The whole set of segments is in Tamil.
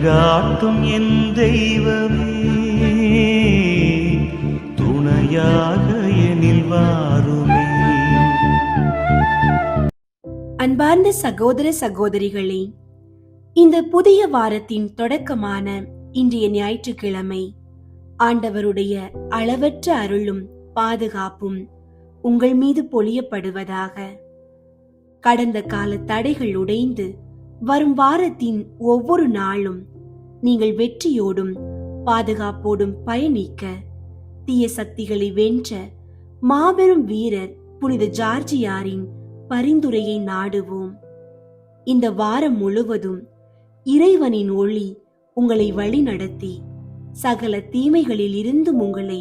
வழிகாட்டும் என் தெய்வமே, துணையாக எனில் வாருமே. அன்பார்ந்த சகோதர சகோதரிகளே, இந்த புதிய வாரத்தின் தொடக்கமான இன்றைய ஞாயிற்றுக்கிழமை ஆண்டவருடைய அளவற்ற அருளும் பாதுகாப்பும் உங்கள் மீது பொழியப்படுவதாக. கடந்த கால தடைகள் உடைந்து வரும் வாரத்தின் ஒவ்வொரு நாளும் நீங்கள் வெற்றியோடும் பாதுகாப்போடும் பயணிக்க தீய சக்திகளை வென்ற மாபெரும் வீரர் புனித ஜார்ஜியாரின் பரிந்துரையை நாடுவோம். இந்த வாரம் முழுவதும் இறைவனின் ஒளி உங்களை வழி நடத்தி சகல தீமைகளில் இருந்தும் உங்களை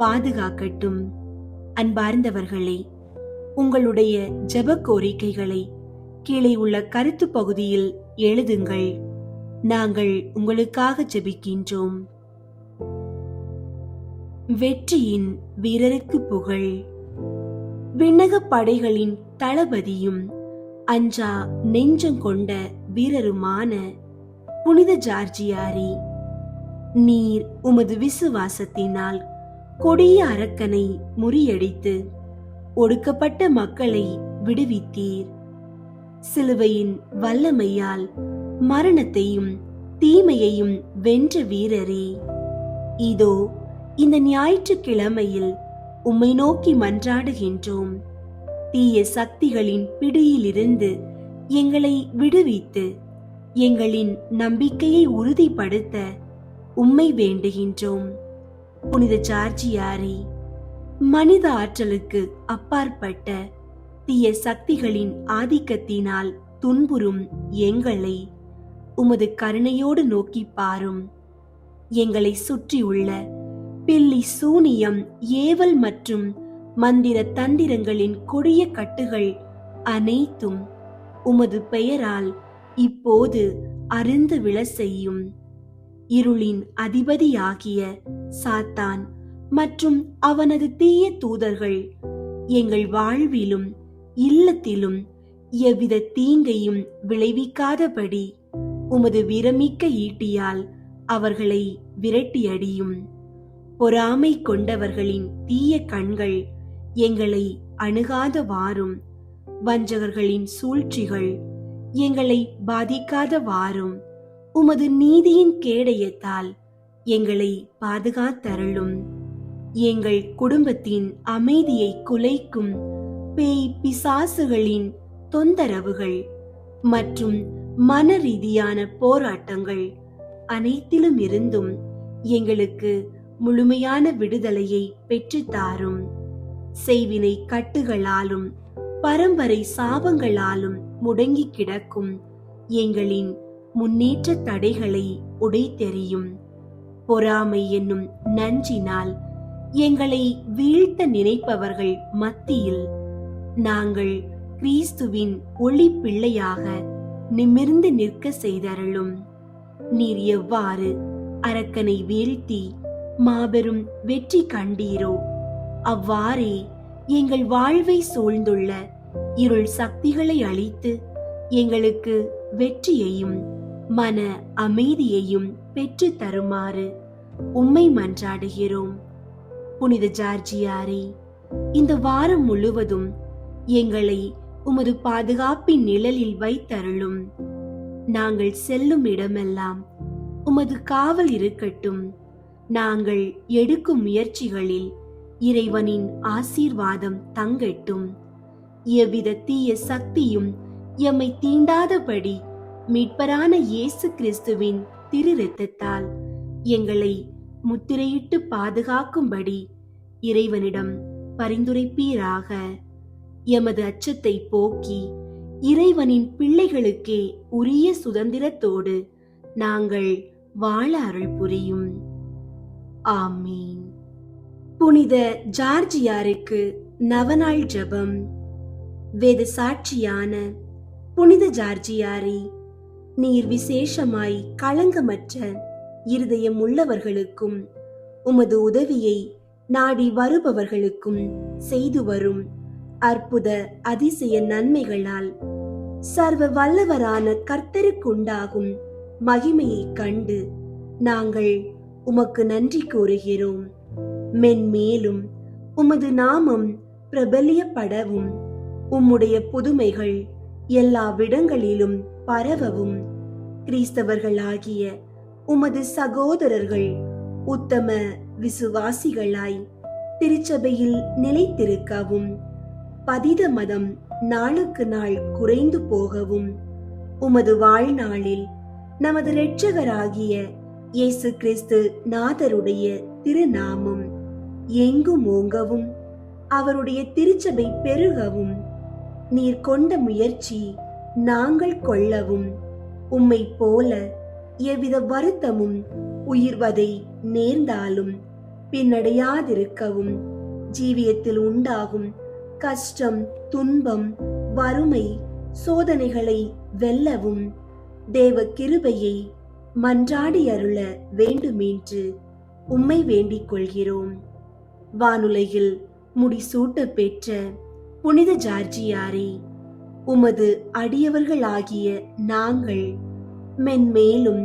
பாதுகாக்கட்டும். அன்பார்ந்தவர்களே, உங்களுடைய ஜெப கோரிக்கைகளை கீழே உள்ள கருத்து பகுதியில் எழுதுங்கள். நாங்கள் உங்களுக்காக ஜெபிக்கின்றோம். வெற்றியின் வீரருக்கு புகழ். விண்ணக படைகளின் தளபதியும் அஞ்சா நெஞ்சம் கொண்ட வீரருமான புனித ஜார்ஜியாரி, நீர் உமது விசுவாசத்தினால் கொடிய அரக்கனை முறியடித்து ஒடுக்கப்பட்ட மக்களை விடுவித்தீர். சிலுவையின் வல்லமையால் மரணத்தையும் தீமையையும் வென்ற வீரரே, இதோ இந்த ஞாயிற்றுக்கிழமையில் உம்மை நோக்கி மன்றாடுகின்றோம். தீய சக்திகளின் பிடியிலிருந்து எங்களை விடுவித்து எங்களின் நம்பிக்கையை உறுதிப்படுத்த உம்மை வேண்டுகின்றோம். புனித ஜார்ஜியாரி, மனித ஆற்றலுக்கு அப்பாற்பட்ட தீய சக்திகளின் ஆதிக்கத்தினால் துன்புறும் எங்களை உமது கருணையோடு நோக்கி பாரும். எங்களை சுற்றியுள்ள பில்லி சூனியம், ஏவல் மற்றும் மந்திர தந்திரங்களின் கொடிய கட்டுகள் அனைத்தும் உமது பெயரால் இப்போது அருந்து விழ செய்யும். இருளின் அதிபதியாகிய சாத்தான் மற்றும் அவனது தீய தூதர்கள் எங்கள் வாழ்விலும் இல்லத்திலும் எவ்வித தீங்கையும் விளைவிக்காதபடி உமது வீரமிக்க ஈட்டியால் அவர்களை விரட்டியடியும். பொறாமை கொண்டவர்களின் தீய கண்கள் எங்களை அணுகாத வாரும். வஞ்சகர்களின் சூழ்ச்சிகள் எங்களை பாதிக்காத வாரும். உமது நீதியின் கேடயத்தால் எங்களை பாதுகாத்தருளும். எங்கள் குடும்பத்தின் அமைதியை குலைக்கும் பேய் பிசாசுகளின் தொந்தரவுகள் மற்றும் மன ரீதியான போராட்டங்கள் அனைத்திலும் இருந்தும் எங்களுக்கு முழுமையான விடுதலையை பெற்றுத்தாரும். செய்வினை கட்டுகளாலும் பரம்பரை சாபங்களாலும் முடங்கி கிடக்கும் எங்களின் முன்னேற்ற தடைகளை உடைத்தெறியும். பொறாமை என்னும் நஞ்சினால் எங்களை வீழ்த்த நினைப்பவர்கள் மத்தியில் நாங்கள் கிறிஸ்துவின் ஒளி பிள்ளையாக நிமிர்ந்து நிற்க செய்தருளும். நீர் எவ்வாறு அரக்கனை வீழ்த்தி மாபெரும் வெற்றி கண்டீரோ, அவ்வாறே எங்கள் வாழ்வை சூழ்ந்துள்ள இருள் சக்திகளை அழித்து எங்களுக்கு வெற்றியையும் மன அமைதியையும் பெற்று தருமாறு உம்மை மன்றாடுகிறோம். புனித ஜார்ஜியாரே, இந்த வாரம் முழுவதும் எங்களை உமது பாதுகாப்பின் நிழலில் வைத்தருளும். நாங்கள் செல்லும் இடமெல்லாம் உமது காவல் இருக்கட்டும். நாங்கள் எடுக்கும் முயற்சிகளில் இறைவனின் ஆசீர்வாதம் தங்கட்டும். எவ்வித தீய சக்தியும் எம்மை தீண்டாதபடி மீட்பரான இயேசு கிறிஸ்துவின் திரு இரத்தத்தால் எங்களை முத்திரையிட்டு பாதுகாக்கும்படி இறைவனிடம் பரிந்துரைப்பீராக. எமது அச்சத்தை போக்கி இறைவனின் பிள்ளைகளுக்கே உரிய சுதந்திரத்தோடு நாங்கள் வாழ அருள் புரியும். ஆமீன். புனித ஜார்ஜியாருக்கு நவநாள் ஜெபம். வேத சாட்சியான புனித ஜார்ஜியாரி, நீர் விசேஷமாய் களங்கமற்ற இருதயம் உள்ளவர்களுக்கும் உமது உதவியை நாடி வருபவர்களுக்கும் செய்து வரும் அற்புத அதிசய நன்மைகளால் சர்வ வல்லவரான கர்த்தருக்குண்டாகும் மகிமையை கண்டு நாங்கள் உமக்கு நன்றி கூறுகிறோம். மென்மேலும் உமது நாமம் பிரபலியப்படவும் உம்முடைய புதுமைகள் எல்லாவிடங்களிலும் பரவவும் கிறிஸ்தவர்களாகிய உமது சகோதரர்கள் உத்தம விசுவாசிகளாய் திருச்சபையில் நிலைத்திருக்கவும் பதித மதம் நாளுக்கு நாள் குறைந்து போகவும் உமது வாழ்நாளில் நமது இரட்சகராகிய இயேசு கிறிஸ்து நாதருடைய திருநாமம் எங்கும் ஓங்கவும் அவருடைய திருச்சபை பெருகவும் நீர் கொண்ட முயற்சி நாங்கள் கொள்ளவும் உம்மை போல எவ்வித வருத்தமும் உயிர்வதை நேர்ந்தாலும் பின்னடையாதிருக்கவும் ஜீவியத்தில் உண்டாகும் கஷ்டம், துன்பம், வறுமை, சோதனைகளை வெல்லவும் தேவ கிருபையை மன்றாடி அருள வேண்டுமென்று உம்மை வேண்டிக் கொள்கிறோம். வானுலகில் முடிசூட்ட பெற்ற புனித ஜார்ஜியாரே, உமது அடியவர்களாகிய நாங்கள் மென்மேலும்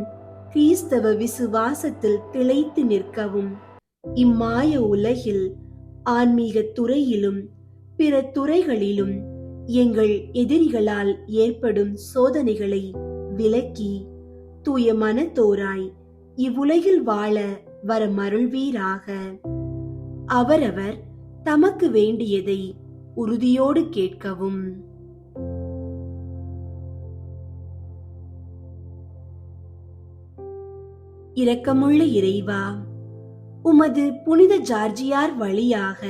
கிறிஸ்தவ விசுவாசத்தில் திளைத்து நிற்கவும் இம்மாய உலகில் ஆன்மீக துறையிலும் பிற துறைகளிலும் எங்கள் எதிரிகளால் ஏற்படும் சோதனைகளை விலக்கி தூய மனத்தோராய் இவ்வுலகில் வாழ வரமருள்வீராக. அவரவர் தமக்கு வேண்டியதை உறுதியோடு கேட்கவும். இரக்கமுள்ள இறைவா, உமது புனித ஜார்ஜியார் வழியாக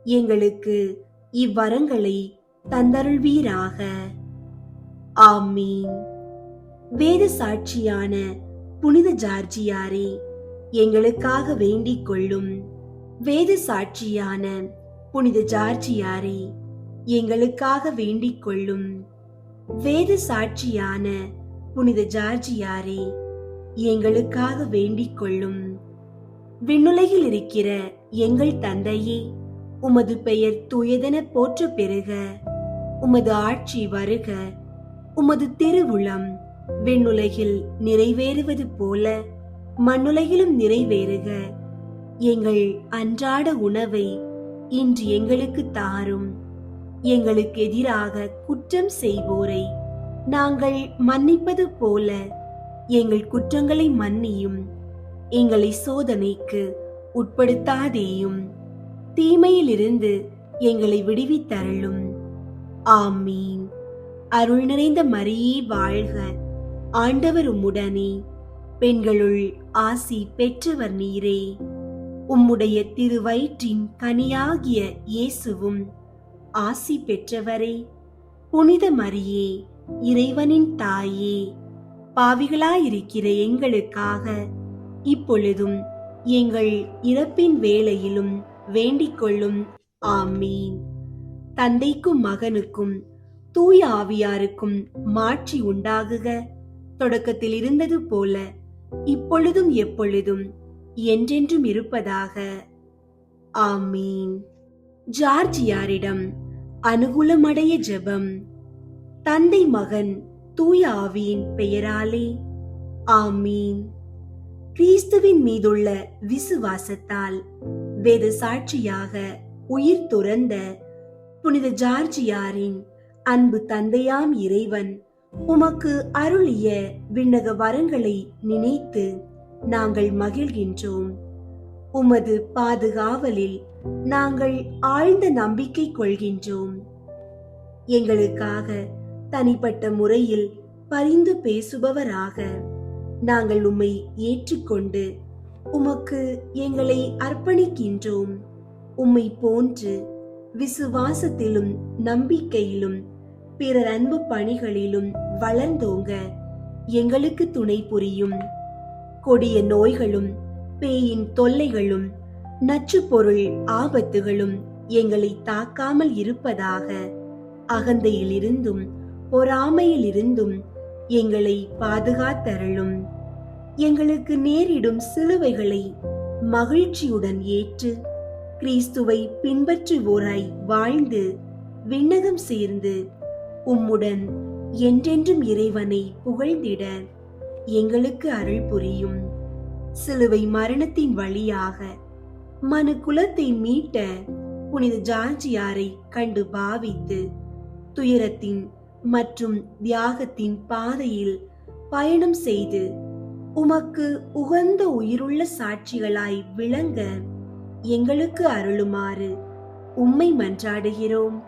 எங்களுக்கு இவ்வரங்களை தந்தருள்வீராக. ஆமீன். வேத சாட்சியான புனித ஜார்ஜியாரே, எங்களுக்காக வேண்டிக் கொள்ளும். வேத சாட்சியான புனித ஜார்ஜியாரே, எங்களுக்காக வேண்டிக் கொள்ளும். வேத சாட்சியான புனித ஜார்ஜியாரே, எங்களுக்காக வேண்டிக் கொள்ளும். விண்ணுலகில் இருக்கிற எங்கள் தந்தையே, உமது பெயர் தூயதென போற்ற பெறுக. உமது ஆட்சி வருக. உமது திருவுளம் விண்ணுலகில் நிறைவேறுவது போல மண்ணுலகிலும் நிறைவேறுக. எங்கள் அன்றாட உணவை இன்று எங்களுக்கு தாரும். எங்களுக்கு எதிராக குற்றம் செய்வோரை நாங்கள் மன்னிப்பது போல எங்கள் குற்றங்களை மன்னியும். எங்களை சோதனைக்கு உட்படுத்தாதேயும், தீமையிலிருந்து எங்களை விடுவித்தருளும். ஆமீன். அருள் நிறைந்த மரியே வாழ்க. ஆண்டவர் உம்முடனே, பெண்களுள் ஆசி பெற்றவர் நீரே. உம்முடைய திருவயிற்றின் கனியாகிய இயேசுவும் ஆசி பெற்றவரே. புனித மரியே, இறைவனின் தாயே, பாவிகளாயிருக்கிற எங்களுக்காக இப்பொழுதும் எங்கள் இறப்பின் வேளையிலும் வேண்டிக் கொள்ளும். ஆமீன். தந்தைக்கும் மகனுக்கும் தூய ஆவியாருக்கும் மாட்சி உண்டாகுக. தொடக்கத்தில் இருந்தது போல இப்பொழுதும் எப்பொழுதும் என்றென்றும் இருப்பதாக. ஆமீன். ஜார்ஜியாரிடம் அனுகூலமடைய ஜெபம். தந்தை, மகன், தூய ஆவியின் பெயராலே. ஆமீன். கிறிஸ்துவின் மீதுள்ள விசுவாசத்தால் வேத சாட்சியாக உயிர் துறந்த புனித ஜார்ஜியாரின் அன்பு தந்தையாம் இறைவன் உமக்கு அருளிய விண்ணக வரங்களை நினைத்து நாங்கள் மகிழ்கின்றோம். உமது பாதுகாவலில் நாங்கள் ஆழ்ந்த நம்பிக்கை கொள்கின்றோம். எங்களுக்காக தனிப்பட்ட முறையில் பரிந்து பேசுபவராக நாங்கள் உம்மை ஏற்றுக்கொண்டு உமக்கு எங்களை அர்ப்பணிக்கின்றோம். உம்மை போன்று விசுவாசத்திலும் நம்பிக்கையிலும் பிறர் அன்பு பணிகளிலும் வளர்ந்தோங்க எங்களுக்கு துணை புரியும். கொடிய நோய்களும் பேயின் தொல்லைகளும் நச்சு பொருள் ஆபத்துகளும் எங்களை தாக்காமல் இருப்பதாக. அகந்தையிலிருந்தும் பொறாமையிலிருந்தும் எங்களை பாதுகாத்தருளும். எங்களுக்கு நேரிடும் சிலுவைகளை மகிழ்ச்சியுடன் ஏற்று கிறிஸ்துவை பின்பற்றுவோராய் வாழ்ந்து விண்ணகம் சேர்ந்து உம்முடன் என்றென்றும் இறைவனை புகழ்ந்திட எங்களுக்கு அருள் புரியும். சிலுவை மரணத்தின் வழியாக மனு குலத்தை மீட்ட புனித ஜார்ஜியாரை கண்டு பாவித்து துயரத்தின் மற்றும் தியாகத்தின் பாதையில் பயணம் செய்து உமக்கு உகந்த உயிருள்ள சாட்சிகளாய் விளங்க எங்களுக்கு அருளுமாறு உம்மை மன்றாடுகிறோம்.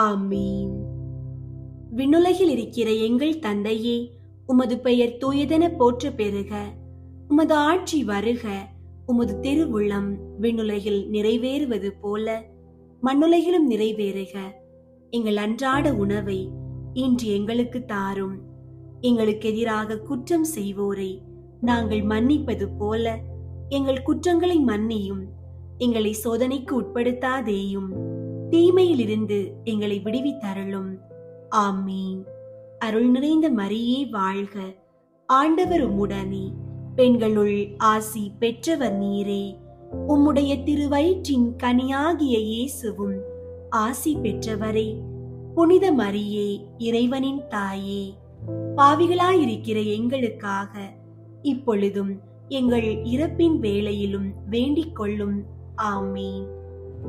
ஆமீன். விண்ணுலகில் இருக்கிற எங்கள் தந்தையே, உமது பெயர் தூயதென போற்ற பெறுக. உமது ஆட்சி வருக. உமது திருவுள்ளம் விண்ணுலகில் நிறைவேறுவது போல மண்ணுலகிலும் நிறைவேறுக. எங்கள் அன்றாட உணவை இன்று எங்களுக்கு தாரும். எங்களுக்கு எதிராக குற்றம் செய்வோரை நாங்கள் மன்னிப்பது போல எங்கள் குற்றங்களை மன்னியும். எங்களை சோதனைக்கு உட்படுத்தாதேயும், தீமையிலிருந்து எங்களை விடுவித்தருளும். ஆமீன். அருள் நிறைந்த மரியே வாழ்க. ஆண்டவர் உம்முடனே, பெண்களுள் ஆசி பெற்றவர் நீரே. உம்முடைய திருவயிற்றின் கனியாகிய இயேசுவும் ஆசி பெற்றவரே. புனித மரியே, இறைவனின் தாயே, பாவிகளாயிருக்கிற எங்களுக்காக இப்பொழுதும் எங்கள் இறப்பின் வேளையிலும் வேண்டிக் கொள்ளும். ஆமீன்.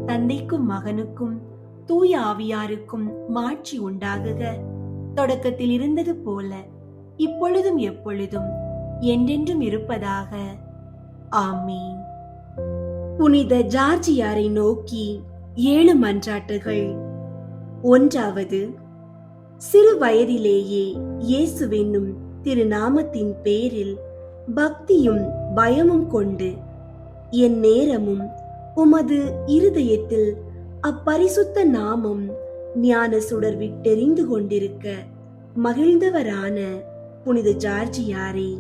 தந்தைக்கும் மகனுக்கும் தூய ஆவியாருக்கும் மாட்சி உண்டாகுக. தொடக்கத்தில் இருந்தது போல இப்பொழுதும் எப்பொழுதும் என்றென்றும் இருப்பதாக. ஆமீன். புனித ஜார்ஜியாரை நோக்கி 7 மன்றாட்டுகள். 1. சிறு வயதிலேயே இயேசுவென்னும் திருநாமத்தின் பேரில் பக்தியும் பயமும் கொண்டு என் நேரமும் உமது இருதயத்தில் அப்பரிசுத்த நாமம் ஞான சுடர் விட்டெறிந்து கொண்டிருக்க மகிழ்ந்தவரான புனித ஜார்ஜியாரே,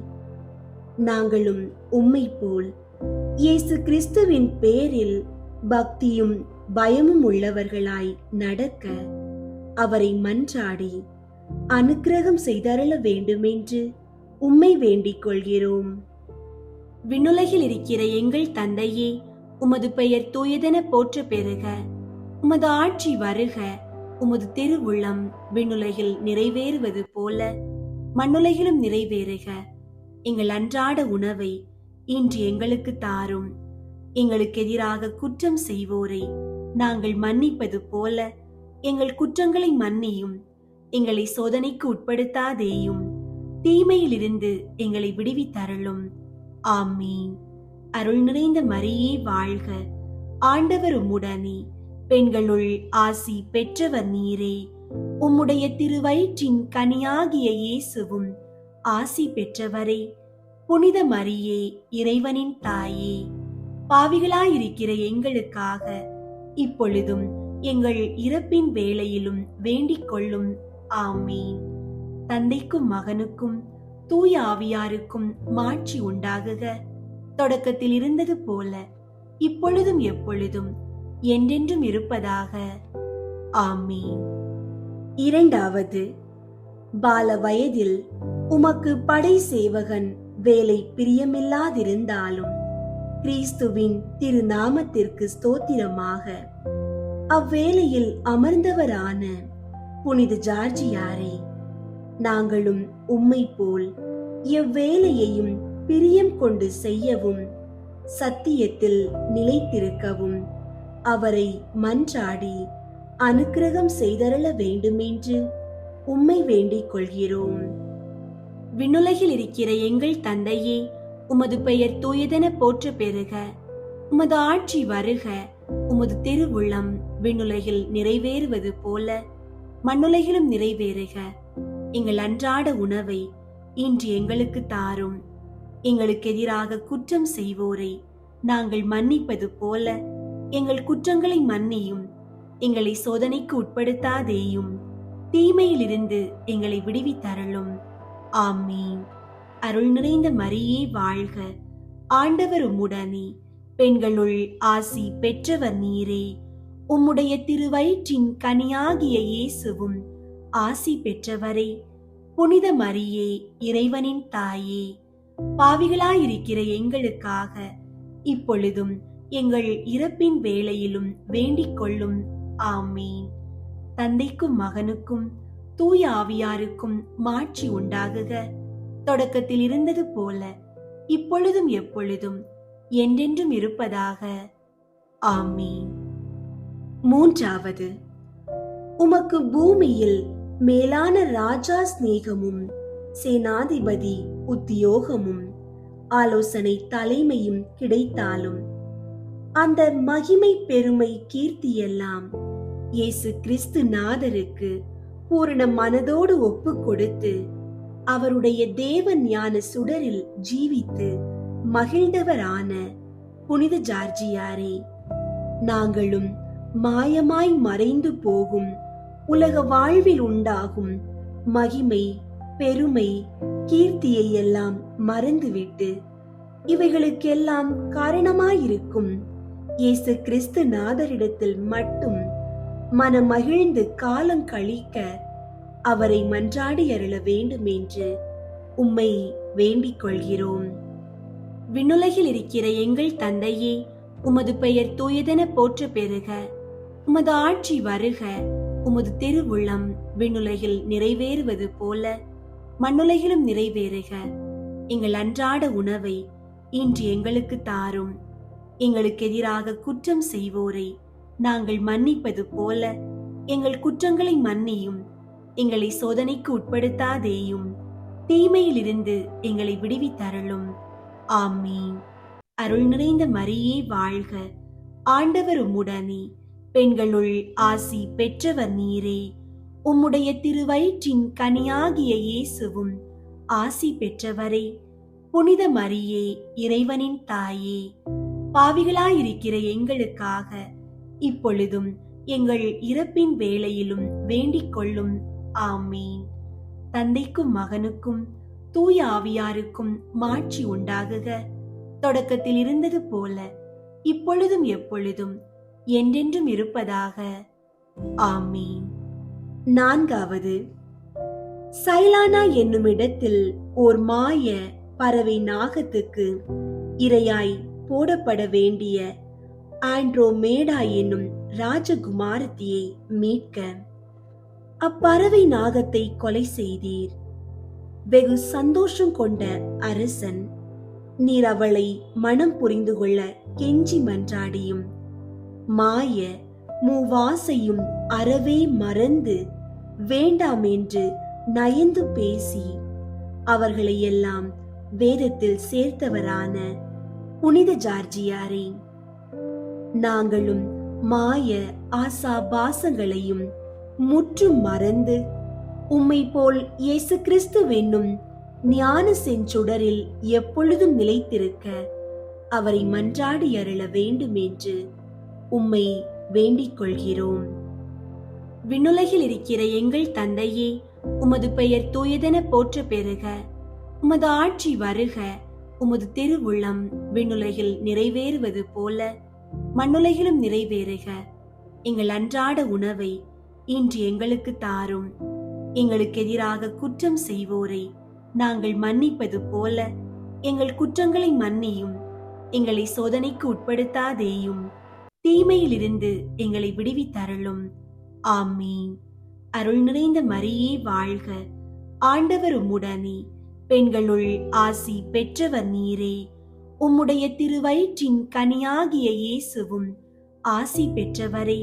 நாங்களும் உம்மை போல் இயேசு கிறிஸ்துவின் பேரில் பக்தியும் பயமும் உள்ளவர்களாய் நடக்க அவரை மன்றாடி அனுக்கிரகம் செய்தருள வேண்டுமென்று உம்மை வேண்டிக் கொள்கிறோம். விண்ணுலகில் இருக்கிற எங்கள் தந்தையே, உமது பெயர் தூயதென போற்ற பெறுக. உமது ஆட்சி வருக. உமது திருவுள்ளம் விண்ணுலகில் நிறைவேறுவது போல மண்ணுலகிலும் நிறைவேறுக. எங்கள் அன்றாட உணவை இன்று எங்களுக்கு தாரும். எங்களுக்கு எதிராக குற்றம் செய்வோரை நாங்கள் மன்னிப்பது போல எங்கள் குற்றங்களை மன்னியும். எங்களை சோதனைக்கு உட்படுத்தாதேயும், தீமையிலிருந்து எங்களை விடுவித்தருளும். ஆமீன். அருள் நிறைந்த மரியே வாழ்க. ஆண்டவர் உம்முடனே, பெண்களுள் ஆசி பெற்றவர் நீரே. உம்முடைய திருவயிற்றின் கனியாகிய இயேசுவும் ஆசி பெற்றவரே. புனித மரியே, இறைவனின் தாயே, பாவிகளாயிருக்கிற எங்களுக்காக இப்பொழுதும் எங்கள் இறப்பின் வேளையிலும் வேண்டிக் கொள்ளும். ஆமீன். தந்தைக்கும் மகனுக்கும் தூய ஆவியாருக்கும் மாட்சி உண்டாகுக. தொடக்கத்தில் இருந்தது போல இப்பொழுதும் எப்பொழுதும் என்றென்றும் இருப்பதாக. ஆமீன். 2. பால வயதில் உமக்கு படை சேவகன் வேலை பிரியமில்லாதிருந்தாலும் கிறிஸ்துவின் திருநாமத்திற்கு ஸ்தோத்திரமாக அவ்வேளையில் அமர்ந்தவரான புனித ஜார்ஜியாரே, நாங்களும் உம்மை போல் எவ்வேளையையும் பிரியம் கொண்டு செய்யவும் சத்தியத்தில் நிலைத்திருக்கவும் அவரை மன்றாடி அனுக்கிரகம் செய்தருள வேண்டுமென்று உம்மை வேண்டிக் கொள்கிறோம். விண்ணுலகில் இருக்கிற எங்கள் தந்தையே, உமது பெயர் தூயதென போற்ற பெறுக. உமது ஆட்சி வருக. உமது திருவுள்ளம் விண்ணுலகில் நிறைவேறுவது போல மண்ணுலகிலும் நிறைவேறுக. எங்கள் அன்றாட உணவை இன்று எங்களுக்கு தாரும். எங்களுக்கு எதிராக குற்றம் செய்வோரை நாங்கள் மன்னிப்பது போல எங்கள் குற்றங்களை மன்னியும். எங்களை சோதனைக்கு உட்படுத்தாதேயும், தீமையிலிருந்து எங்களை விடுவித்தருளும். ஆமீன். அருள் நிறைந்த மரியே வாழ்க. ஆண்டவர் உம்முடனே, பெண்களுள் ஆசி பெற்றவர் நீரே. உம்முடைய திருவயிற்றின் கனியாகிய இயேசுவும் ஆசி பெற்றவரே. புனித மரியே, இறைவனின் தாயே, பாவிகளாயிருக்கிற எங்களுக்காக இப்பொழுதும் எங்கள் இறப்பின் வேளையிலும் வேண்டிக் கொள்ளும். ஆமீன். தந்தைக்கும் மகனுக்கும் தூய ஆவியாருக்கும் மாட்சி உண்டாகுக. தொடக்கத்தில் இருந்தது போல இப்பொழுதும் எப்பொழுதும் என்றென்றும் இருப்பதாக. ஆமீன். மூன்றாவது, உமக்கு பூமியில் மேலான ராஜா சிநேகமும் சேனாதிபதி உத்தியோகமும் ஆலோசனை தலைமையும் கிடைத்தாலும் அந்த மகிமை பெருமை கீர்த்தியெல்லாம் இயேசு கிறிஸ்து நாதருக்கு பூரண மனதோடு ஒப்பு கொடுத்து அவருடைய தேவ ஞான சுடரில் ஜீவித்து மகிழ்ந்தவரான புனித ஜார்ஜியாரே, நாங்களும் மாயமாய் மறைந்து போகும் உலக வாழ்வில் உண்டாகும் மகிமை பெருமை கீர்த்தியை எல்லாம் மறந்துவிட்டு இவைகளுக்கெல்லாம் காரணமாயிருக்கும் இயேசு கிறிஸ்து நாதரிடத்தில் மட்டும் மனமகிழ்ந்து காலம் கழிக்க அவரை மன்றாடி அருள வேண்டும் என்று உம்மை வேண்டிக் கொள்கிறோம். விண்ணுலகில் இருக்கிற எங்கள் தந்தையே, உமது பெயர் தூயதென போற்ற பெறுக. உமது ஆட்சி வருக. உமது திருவுள்ளம் விண்ணுலகில் நிறைவேறுவது போல மண்ணுலகிலும் நிறைவேறுக. எங்கள் அன்றாட உணவை இன்று எங்களுக்கு தாரும். எங்களுக்கு எதிராக குற்றம் செய்வோரை நாங்கள் மன்னிப்பது போல எங்கள் குற்றங்களை மன்னியும். எங்களை சோதனைக்கு உட்படுத்தாதேயும், தீமையிலிருந்து எங்களை விடுவித்தருளும். ஆமீன். அருள் நிறைந்த மரியே வாழ்க. ஆண்டவர் உம்முடனே, பெண்களுள் ஆசி பெற்றவர் நீரே. உம்முடைய திருவயிற்றின் கனியாகிய இயேசுவும் ஆசி பெற்றவரே. புனித மரியே, இறைவனின் தாயே, பாவிகளாயிருக்கிற எங்களுக்காக இப்பொழுதும் எங்கள் இறப்பின் வேளையிலும் வேண்டிக் கொள்ளும். ஆமீன். தந்தைக்கும் மகனுக்கும் தூய ஆவியாருக்கும் மாட்சி உண்டாகுக. தொடக்கத்தில் இருந்தது போல இப்பொழுதும் எப்பொழுதும் என்றென்றும் இருப்பதாக. ஆமீன். நான்காவது, சைலானா என்னும் இடத்தில் ஓர் மாய பறவை நாகத்துக்கு இரையாய் போடப்பட வேண்டிய ஆண்ட்ரோமேடா என்னும் ராஜகுமாரத்தியை மீட்க அப்பறவை நாகத்தை கொலை செய்தீர். வெகு சந்தோஷம் கொண்ட அரசன், நீர் அவளை மனம் புரிந்து கொள்ள கெஞ்சி மன்றாடியும் மாய மூவாசையும் அறவே மறந்து வேண்டாம் என்று நயந்து பேசி அவர்களை எல்லாம் வேதத்தில் சேர்த்தவரான புனித ஜார்ஜியாரே, நாங்களும் மாய ஆசாபாசங்களையும் முற்றும் மறந்து உம்மை போல் இயேசு கிறிஸ்துவென்னும் ஞான செஞ்சுடரில் எப்பொழுதும் நிலைத்திருக்க அவரை மன்றாடி அருள வேண்டும் என்று உம்மை வேண்டிக் கொள்கிறோம். விண்ணுலகில் இருக்கிற எங்கள் தந்தையே, உமது பெயர் தூயதென போற்ற பெறுக. உமது ஆட்சி வருக. உமது திருவுள்ளம் விண்ணுலகில் நிறைவேறுவது போல மண்ணுலகிலும் நிறைவேறுக. எங்கள் அன்றாட உணவை இன்று எங்களுக்கு தாரும். எங்களுக்கு எதிராக குற்றம் செய்வோரை நாங்கள் மன்னிப்பது போல எங்கள் குற்றங்களை மன்னியும். எங்களை சோதனைக்கு உட்படுத்தாதேயும், தீமையிலிருந்து எங்களை விடுவித்தருளும். ஆமீன். அருள் நிறைந்த மரியே வாழ்க. ஆண்டவர் உம்முடனே, பெண்களுள் ஆசி பெற்றவர் நீரே. உம்முடைய திருவயிற்றின் கனியாகிய இயேசுவும் ஆசி பெற்றவரே.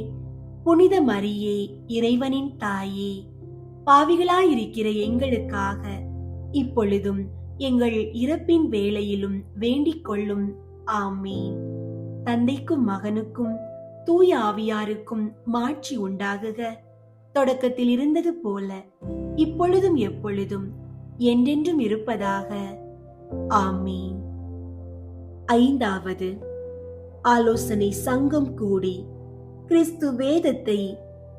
புனித மரியே, இறைவனின் தாயே, பாவிகளாயிருக்கிற எங்களுக்காக இப்பொழுதும் எங்கள் இறப்பின் வேளையிலும் வேண்டிக் கொள்ளும். ஆமீன். தந்தைக்கும் மகனுக்கும் தூய ஆவியாருக்கும் மாட்சி உண்டாகுக. தொடக்கத்தில் இருந்தது போல இப்பொழுதும் எப்பொழுதும் என்றென்றும் இருப்பதாக. ஆமீன். ஐந்தாவது, ஆலோசனை சங்கம் கூடி கிறிஸ்து வேதத்தை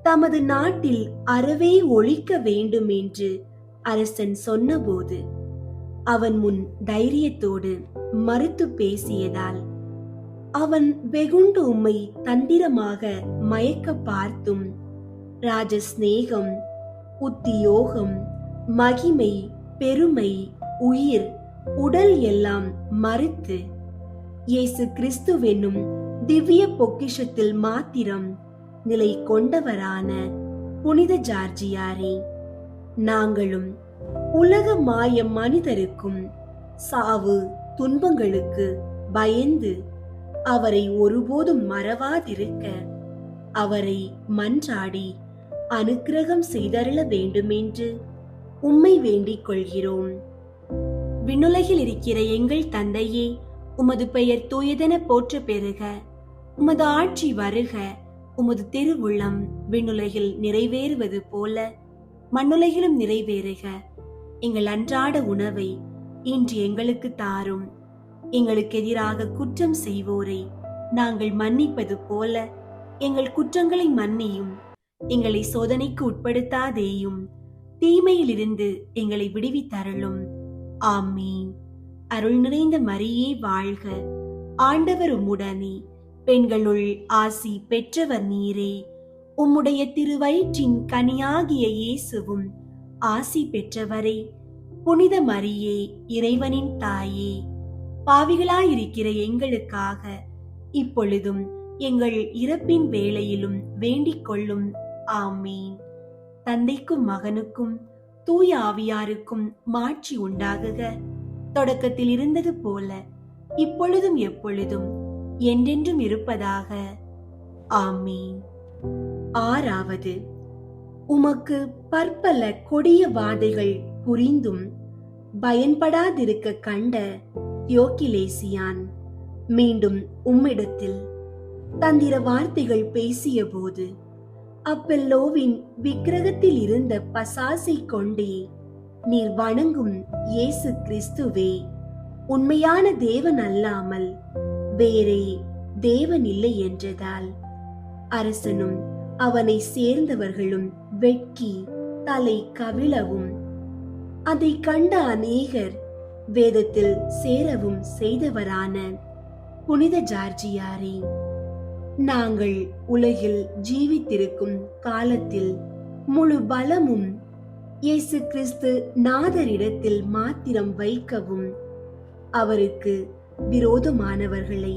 தமது நாட்டில் அறவே ஒழிக்க வேண்டும் என்று அரசன் சொன்னபோது அவன் முன் தைரியத்தோடு மறுத்து பேசியதால் அவன் வெகுண்டு உம்மை தந்திரமாக மயக்க பார்த்தும் ராஜஸ்நேகம், உத்தியோகம், மகிமை, பெருமை, உயிர், உடல் எல்லாம் மறுத்து இயேசு கிறிஸ்துவென்னும் திவ்ய பொக்கிஷத்தில் மாத்திரம் நிலை கொண்டவரான புனித ஜார்ஜியாரே, நாங்களும் உலக மாய மனிதருக்கும் சாவு துன்பங்களுக்கு பயந்து அவரை ஒருபோதும் மறவாதிருக்க அவரை மன்றாடி அனுக்கிரகம் செய்தருள வேண்டுமென்று உம்மை வேண்டிக் கொள்கிறோம். விண்ணுலகில் இருக்கிற எங்கள் தந்தையே, உமது பெயர் தூயதென போற்ற பெறுக. உமது ஆட்சி வருக. உமது திருவுள்ளம் விண்ணுலகில் நிறைவேறுவது போல மண்ணுலகிலும் நிறைவேறுக. எங்கள் அன்றாட உணவை இன்று எங்களுக்கு தாரும். எங்களுக்கு எதிராக குற்றம் செய்வோரை நாங்கள் மன்னிப்பது போல எங்கள் குற்றங்களை மன்னியும். எங்களை சோதனைக்கு உட்படுத்தாதேயும், தீமையிலிருந்து எங்களை விடுவித்தருளும். ஆமீன். அருள் நிறைந்த மரியே வாழ்க. ஆண்டவர் உம்முடனே, பெண்களுள் ஆசி பெற்றவர் நீரே. உம்முடைய திருவயிற்றின் கனியாகிய இயேசுவும் ஆசி பெற்றவரே. புனித மரியே, இறைவனின் தாயே, பாவிகளாயிருக்கிற எங்களுக்காக இப்பொழுதும் எங்கள் இறப்பின் வேளையிலும் வேண்டிக் கொள்ளும். ஆமீன். தந்தைக்கும் மகனுக்கும் தூய ஆவியாருக்கும் மாட்சி உண்டாகுக. தொடக்கத்தில் இருந்தது போல இப்பொழுதும் எப்பொழுதும் என்றென்றும் இருப்பதாக. ஆமீன். ஆறாவது, உமக்கு பற்பல கொடிய வாதைகள் புரிந்தும் பயன்படாதிருக்க கண்ட தியோக்கிலேசியான் மீண்டும் உம்மிடத்தில் தந்திர வார்த்தைகள் பேசிய போது அப்பெல்லோவின் விக்கிரகத்தில் இருந்த பசாசை கொண்டே, நீர் வணங்கும் இயேசு கிறிஸ்துவே உண்மையான தேவன் அல்லாமல் வேறே தேவன் இல்லை என்றதால் அரசனும் அவனை சேர்ந்தவர்களும் வெட்கி தலை கவிழவும் அதை கண்ட அநேகர் வேதத்தில் சேரவும் செய்தவரான புனித ஜார்ஜியாரே, நாங்கள் உலகில் ஜீவித்திருக்கும் காலத்தில் முழு பலமும் இயேசு கிறிஸ்து நாதரிடத்தில் மாத்திரம் வைக்கவும் அவருக்கு விரோதமானவர்களை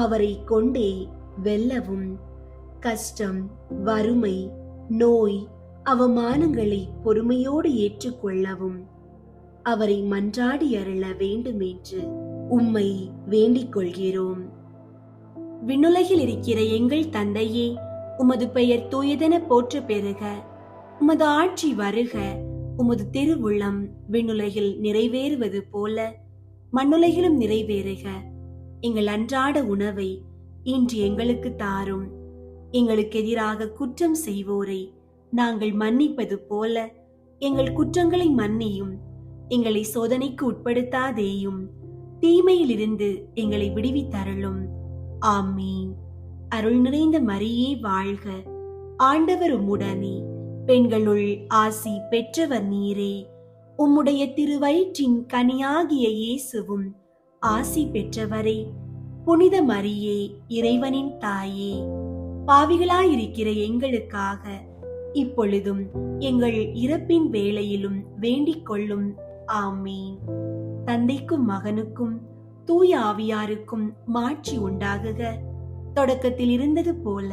அவரை கொண்டே வெல்லவும் கஷ்டம், வறுமை, நோய், அவமானங்களை பொறுமையோடு ஏற்றுக்கொள்ளவும் அவரை மன்றாடி அருள வேண்டுமென்று உம்மை வேண்டிக் கொள்கிறோம். விண்ணுலகில் இருக்கிற எங்கள் தந்தையே, உமது பெயர் தூயதென போற்ற பெறுக. உமது ஆட்சி வருக. உமது திருவுள்ளம் விண்ணுலகில் நிறைவேறுவது போல மண்ணுலகிலும் நிறைவேறுக. எங்கள் அன்றாட உணவை இன்று எங்களுக்கு தாரும். எங்களுக்கு எதிராக குற்றம் செய்வோரை நாங்கள் மன்னிப்பது போல எங்கள் குற்றங்களை மன்னியும். எங்களை சோதனைக்கு உட்படுத்தாதேயும், தீமையிலிருந்து எங்களை விடுவித்தருளும். ஆமீன். அருள் நிறைந்த மரியே வாழ்க. ஆண்டவர் உம்முடனே, பெண்களுள் ஆசி பெற்றவர் நீரே. உம்முடைய திருவயிற்றின் கனியாகிய இயேசுவும் ஆசி பெற்றவரே. புனித மரியே, இறைவனின் தாயே, பாவிகளாயிருக்கிற எங்களுக்காக இப்பொழுதும் எங்கள் இறப்பின் வேளையிலும் வேண்டிக் கொள்ளும். ஆமீன். தந்தைக்கும் மகனுக்கும் தூய ஆவியாருக்கும் மாட்சி உண்டாகுக. தொடக்கத்தில் இருந்தது போல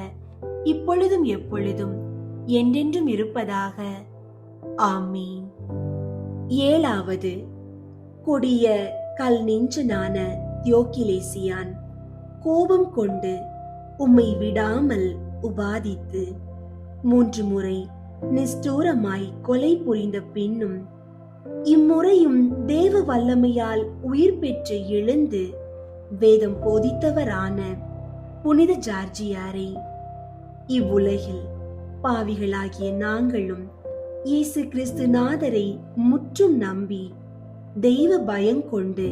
இப்பொழுதும் எப்பொழுதும் என்றென்றும் இருப்பதாக. ஆமீன். ஏழாவது, கொடிய கல் நெஞ்சனான தியோக்கிலேசியான் கோபம் கொண்டு உம்மை விடாமல் உபாதித்து 3 முறை நிஷ்டூரமாய் கொலை புரிந்த பின்னும் இம்முறையும் தேவ வல்லமையால் உயிர் பெற்று எழுந்து வேதம் போதித்தவரான புனித ஜார்ஜியாரே, இவ்வுலகில் பாவிகளாகிய நாங்களும் இயேசு கிறிஸ்து நாதரை முற்றும் நம்பி தெய்வ பயம் கொண்டு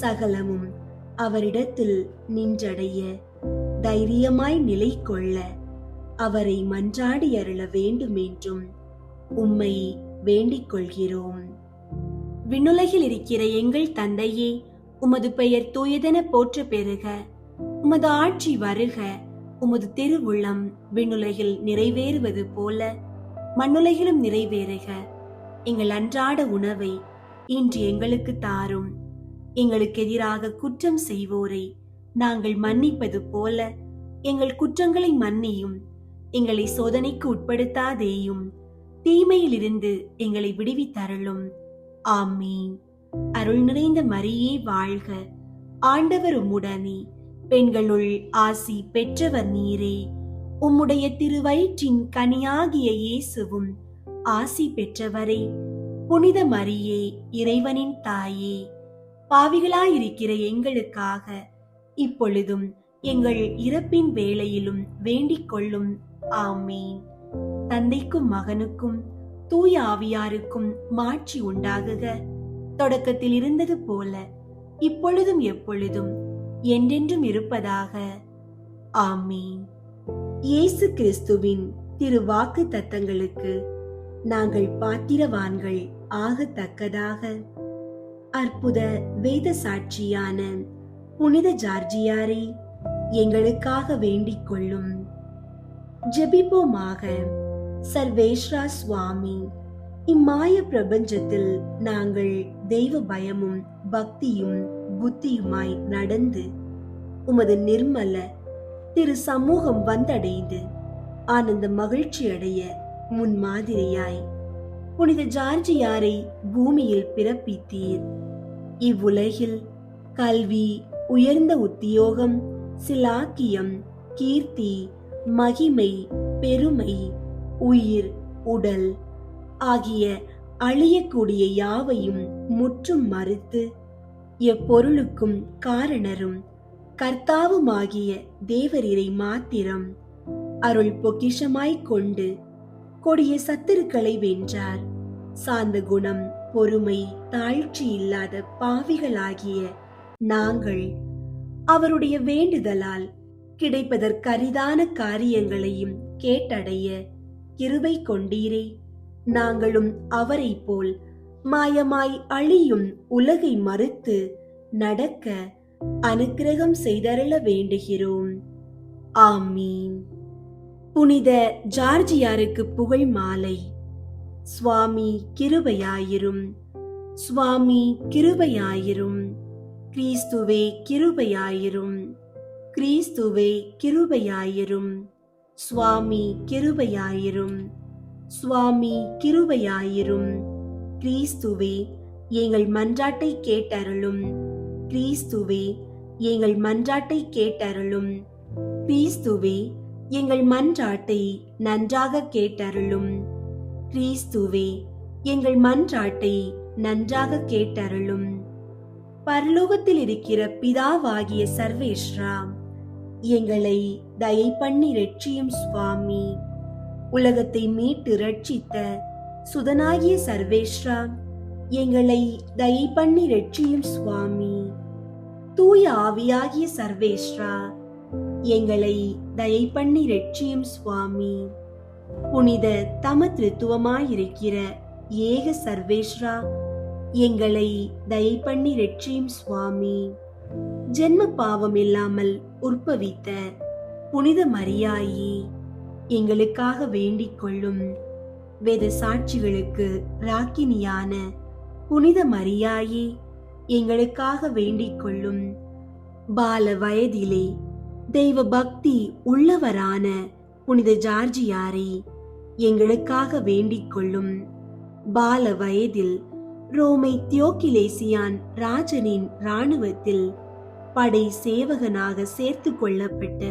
சகலமும் அவரிடத்தில் நின்றடைய தைரியமாய் நிலை கொள்ள அவரை மன்றாடி அருள வேண்டுமென்றும் உம்மை வேண்டிக் கொள்கிறோம். விண்ணுலகில் இருக்கிற எங்கள் தந்தையே, உமது பெயர் தூயதென போற்ற பெறுக. உமது ஆட்சி வருக. உமது திருவுள்ளம் விண்ணுலகில் நிறைவேறுவது போல மண்ணுலகிலும் நிறைவேறுக. எங்கள் அன்றாட உணவை இன்று எங்களுக்கு தாரும். எங்களுக்கு எதிராக குற்றம் செய்வோரை நாங்கள் மன்னிப்பது போல எங்கள் குற்றங்களை மன்னியும். எங்களை சோதனைக்கு உட்படுத்தாதேயும், தீமையிலிருந்து எங்களை விடுவித்தருளும். ஆமீன். அருள் நிறைந்த மரியே வாழ்க, ஆண்டவர் உம்முடனே, பெண்களுள் ஆசி பெற்றவர் நீரே. உம்முடைய திருவயிற்றின் கனியாகிய இயேசுவும் ஆசி பெற்றவரே. புனித மரியே, இறைவனின் தாயே, பாவிகளாயிருக்கிற எங்களுக்காக இப்பொழுதும் எங்கள் இறப்பின் வேளையிலும் வேண்டிக் கொள்ளும். ஆமீன். தந்தைக்கும் மகனுக்கும் தூய ஆவியாருக்கும் மாட்சி உண்டாகுக. தொடக்கத்தில் இருந்தது போல இப்பொழுதும் எப்பொழுதும் என்றென்றும் இருப்பதாக. ஆமீன். இயேசு கிறிஸ்துவின் திரு வாக்கு தத்தங்களுக்கு நாங்கள் பாத்திரவான்கள் ஆகத்தக்கதாக அற்புத வேத சாட்சியான புனித ஜார்ஜியாரை எங்களுக்காக வேண்டிக் கொள்ளும். ஜெபிப்போமாக. சர்வேஸ்வரா சுவாமி, இம்மாய பிரபஞ்சத்தில் நாங்கள் தெய்வ பயமும் பக்தியும் புத்தியுமாய் நடந்து உமது நிர்மல திரு சமூகம் வந்தடைந்து ஆனந்த மகிழ்ச்சி அடைய முன்மாதிரியாய் புனித ஜார்ஜியாரை பூமியில் பிறப்பித்தீர். இவ்வுலகில் கல்வி, உயர்ந்த உத்தியோகம், சிலாக்கியம், கீர்த்தி, மகிமை, பெருமை, உயிர், உடல் ஆகிய அழியக்கூடிய யாவையும் முற்றும் மறுத்து எப்பொருளுக்கும் காரணரும் கர்த்தாவுமாகிய தேவரீரை மாத்திரம் அருள் பொக்கிஷமாய்க் கொண்டு கொடிய சத்துருக்களை வென்றார். சாந்த குணம், பொறுமை, தாழ்ச்சி இல்லாத பாவிகளாகிய நாங்கள் அவருடைய வேண்டுதலால் கிடைப்பதற்கரிதான காரியங்களையும் கேட்டடைய கிருபை கொண்டீரே. நாங்களும் அவரை போல் மாயமாய் அழியும் உலகை மறுத்து நடக்க அனுக்கிரகம் செய்தருள வேண்டுகிறோம். ஆமீன். புனித ஜார்ஜியாருக்கு புகழ் மாலை. சுவாமி கிருபையாயிரும், சுவாமி கிருபையாயிரும், கிறிஸ்துவே கிருபையாயிரும், கிறிஸ்துவே கிருபையாயிரும், சுவாமி கிருபையாயிரும், சுவாமி கிருபையாயிரும். கிறிஸ்துவே எங்கள் மன்றாட்டை கேட்டருளும், கிறிஸ்துவே எங்கள் மன்றாட்டை கேட்டருளும், கிறிஸ்துவே எங்கள் மன்றாட்டை நன்றாக கேட்டருளும், கிறிஸ்துவே எங்கள் மன்றாட்டை நன்றாக கேட்டருளும். பரலோகத்தில் இருக்கிற பிதாவாகிய சர்வேஸ்வரா, எங்களை தயை பண்ணி ரட்சியும் சுவாமி. உலகத்தை மீட்டு ரட்சித்த சுதனாகிய சர்வேஸ்வரா, எங்களை தயை பண்ணி ரட்சியும் சுவாமி. தூய ஆவியாகிய சர்வேஸ்வரா, எங்களை தயை பண்ணி ரட்சியும் சுவாமி. புனித தமத்ருத்துவமாயிருக்கிற ஏக சர்வேஸ்வரா, எங்களை தயை பண்ணி ரட்சியும் சுவாமி. ஜென்ம பாவம் இல்லாமல் உற்பவித்த புனித மரியாயே, எங்களுக்காக வேண்டிக் கொள்ளும். வேத சாட்சிகளுக்கு ராக்கினியான புனித மரியாயே, எங்களுக்காக வேண்டிக் கொள்ளும். பால வயதிலே தெய்வ பக்தி உள்ளவரான புனித ஜார்ஜியாரை எங்களுக்காக வேண்டிக் கொள்ளும். பால வயதில் ரோமை தியோக்கிலேசியான் ராஜனின் இராணுவத்தில் படை சேவகனாக சேர்த்து கொள்ளப்பட்ட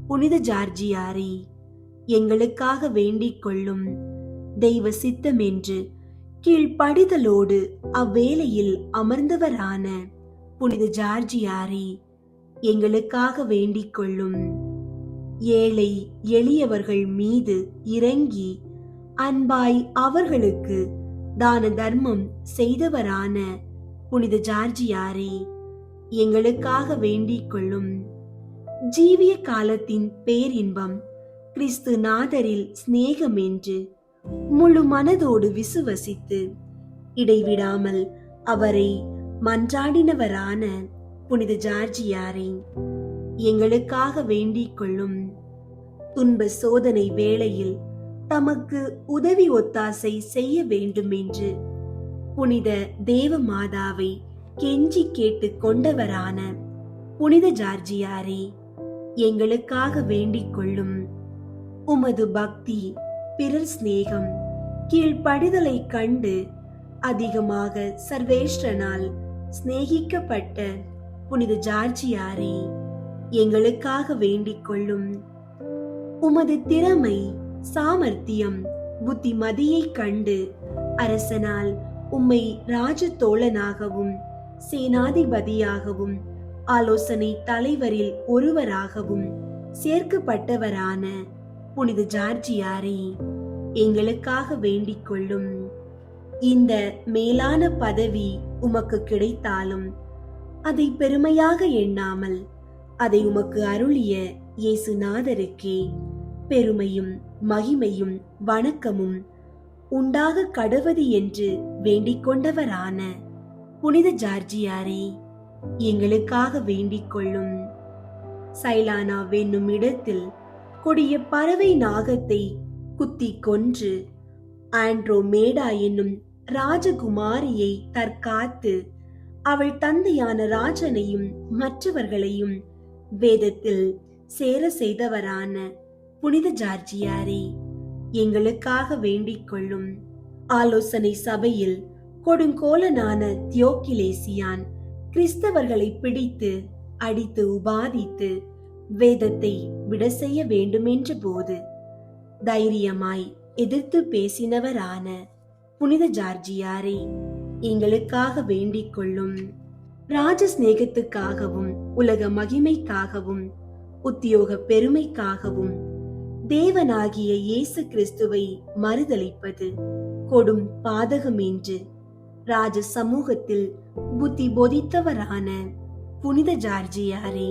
புனித ஜார்ஜியாரை எங்களுக்காக வேண்டிக் கொள்ளும். தெய்வ சித்தம் என்று கீழ்ப்படிதலோடு அவ்வேளையில் அமர்ந்தவரான புனித ஜார்ஜியாரை எங்களுக்காக வேண்டிக் கொள்ளும். ஏழை எளியவர்கள் மீது இறங்கி அன்பாய் அவர்களுக்கு தான தர்மம் செய்தவரான புனித ஜார்ஜியாரை எங்களுக்காக வேண்டிக் கொள்ளும். ஜீவிய காலத்தின் பேரின்பம் கிறிஸ்து நாதரில் சிநேகம் என்று முழு மனதோடு விசுவசித்து இடைவிடாமல் அவரை மன்றாடினவரான புனித ஜார்ஜியாரை எங்களுக்காக வேண்டிக் கொள்ளும். துன்ப சோதனை வேளையில் தமக்கு உதவி ஒத்தாசை செய்ய வேண்டும் என்று புனித தேவ மாதாவை கெஞ்சி கேட்டு கொண்டவரான புனித ஜார்ஜியாரை எங்களுக்காக வேண்டிக் கொள்ளும். உமது பக்தி, பிறர் சிநேகம், கீழ்ப்படிதலை கண்டு அதிகமாக சர்வேஸ்வரனால் சிநேகிக்கப்பட்ட புனித ஜார்ஜியாரே, எங்களுக்காக வேண்டிக் கொள்ளும். உமது திறமை, சாமர்த்தியம், புத்திமதியை கண்டு அரசனால் உம்மை ராஜ தோழனாகவும் சேனாதிபதியாகவும் ஆலோசனை தலைவரில் ஒருவராகவும் சேர்க்கப்பட்டவரான புனித ஜார்ஜியாரே, எங்களுக்காக வேண்டிக் கொள்ளும். இந்த மேலான பதவி உமக்கு கிடைத்தாலும் அதை பெருமையாக எண்ணாமல் அதை உமக்கு அருளிய இயேசுநாதருக்கே பெருமையும் மகிமையும் வணக்கமும் உண்டாக கடவது என்று வேண்டிக் கொண்டவரான புனித ஜார்ஜியாரே, எங்களுக்காக வேண்டிக் கொள்ளும். சைலானா என்னும் இடத்தில் கொடிய பறவை நாகத்தை குத்தி கொன்று ஆண்ட்ரோமேடா என்னும் ராஜகுமாரியை தற்காத்து அவள் தந்தையான ராஜனையும் மற்றவர்களையும் வேதத்தில் சேர செய்தவரான புனித ஜார்ஜியாரே, எங்களுக்காக வேண்டிக் கொள்ளும். ஆலோசனை சபையில் கொடுங்கோலனான தியோக்கிலேசியான் கிறிஸ்தவர்களை பிடித்து அடித்து உபாதித்து வேதத்தை விட செய்ய வேண்டுமென்ற போது தைரியமாய் எதிர்த்து பேசினவரான புனித ஜார்ஜியாரே, எங்களுக்காக வேண்டிக் கொள்ளும். ராஜ சிநேகத்துக்காகவும் உலக மகிமைக்காகவும் உத்தியோக பெருமைக்காகவும் தேவனாகிய இயேசு கிறிஸ்துவை மறுதலிப்பது கொடும் பாதகம் என்று ராஜ சமூகத்தில் புத்தி போதித்தவரான புனித ஜார்ஜியாரே,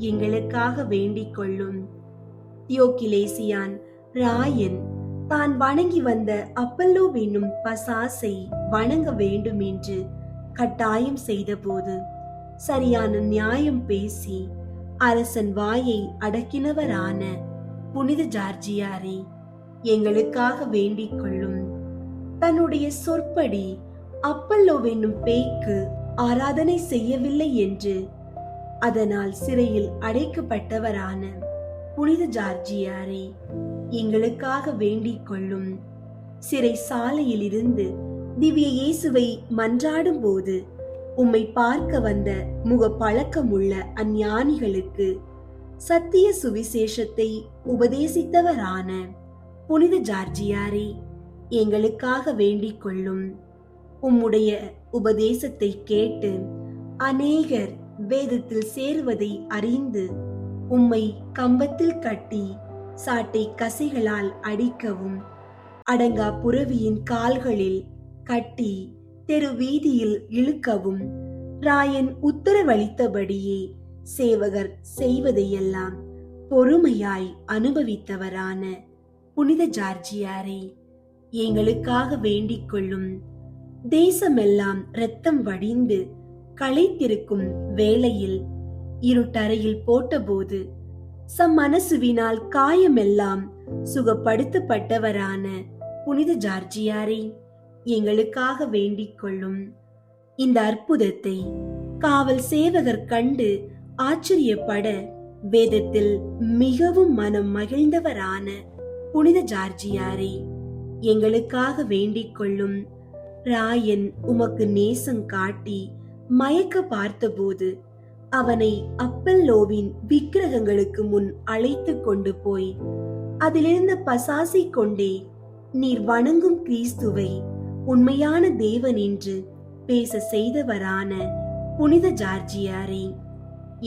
எங்களுக்காக வேண்டிக் கொள்ளும். தியோக்கிலேசியான் ராயன் தான் வணங்கி வந்த அப்பல்லோ என்னும் பசாசை வணங்க வேண்டும் என்று கட்டாயம் செய்தபோது சரியான நியாயம் பேசி அரசன் வாயை அடக்கினவரான புனித ஜார்ஜியாரே, எங்களுக்காக வேண்டிக் கொள்ளும். தன்னுடைய சொற்படி அப்பல்லோ என்னும் பேய்க்கு ஆராதனை செய்யவில்லை என்று அதனால் சிறையில் அடைக்கப்பட்டவரான புனித ஜார்ஜியாரே, எங்களுக்காக வேண்டிக் கொள்ளும். சிறை சாலையில் இருந்து திவ்ய இயேசுவை மன்றாடும் போது உம்மை பார்க்க வந்த முக பழக்கமுள்ள அஞ்ஞானிகளுக்கு சத்திய சுவிசேஷத்தை உபதேசித்தவரான புனித ஜார்ஜியாரே, எங்களுக்காக வேண்டிக் கொள்ளும். உம்முடைய உபதேசத்தை கேட்டு அநேகர் வேதத்தில் சேருவதை அறிந்து உம்மை கம்பத்தில் கட்டி சாட்டை கசைகளால் அடிக்கவும் அடங்கா புரவியின் கால்களில் கட்டி தெரு வீதியில் இழுக்கவும் ராயன் உத்தரவளித்தபடியே சேவகர் செய்வதையெல்லாம் பொறுமையாய் அனுபவித்தவரான புனித ஜார்ஜியாரே, எங்களுக்காக வேண்டிக் கொள்ளும். தேசமெல்லாம் இரத்தம் வடிந்து களைத்திருக்கும் வேளையில் இருட்டறையில் போட்டபோது மனசுவினால் காயமெல்லாம் சுகப்படுத்தப்பட்டவரான புனித ஜார்ஜியாரே, எங்களுக்காக வேண்டிக் கொள்ளும். இந்த அற்புதத்தை காவல் சேவகர் கண்டு ஆச்சரியப்பட வேதத்தில் மிகவும் மனம் மகிழ்ந்தவரான புனித ஜார்ஜியாரே, எங்களுக்காக வேண்டிக் கொள்ளும். ராயன் உமக்கு நேசம் காட்டி மயக்க பார்த்தபோது அவனை அப்பல்லோவின் விக்கிரகங்களுக்கு முன் அழைத்து கொண்டு போய் அதிலிருந்த பசாசை கொண்டே நீர் வணங்கும் கிறிஸ்துவை உண்மையான தேவன் என்று பேச செய்தவரான புனித ஜார்ஜியாரே,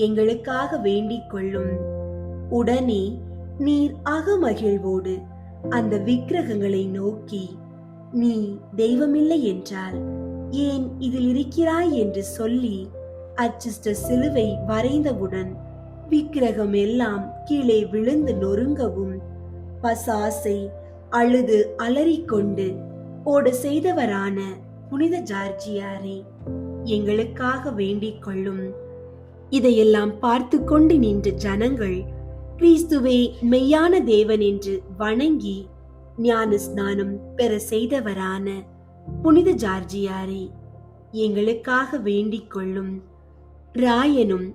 எங்களுக்காக வேண்டிக் கொள்ளும். உடனே நீர் அகமகிழ்வோடு அந்த விக்கிரகங்களை நோக்கி, நீ தெய்வமில்லை என்றால் ஏன் இதில் இருக்கிறாய் என்று சொல்லி அச்சிஷ்ட சிலுவை வரைந்தவுடன் விக்கிரகம் எல்லாம் கீழே விழுந்து நொறுங்கவும் பசாசை அழுது அலறிக்கொண்டு ஓட செய்தவரான புனித ஜார்ஜியாரே, எங்களுக்காக வேண்டிக் கொள்ளும். இதையெல்லாம் பார்த்து கொண்டு நின்ற ஜனங்கள் கிறிஸ்துவே மெய்யான தேவன் என்று வணங்கி ஞான ஸ்நானம் பெற செய்தவரான புனித ஜார்ஜியாரே, எங்களுக்காக வேண்டிக் கொள்ளும். ராயனும்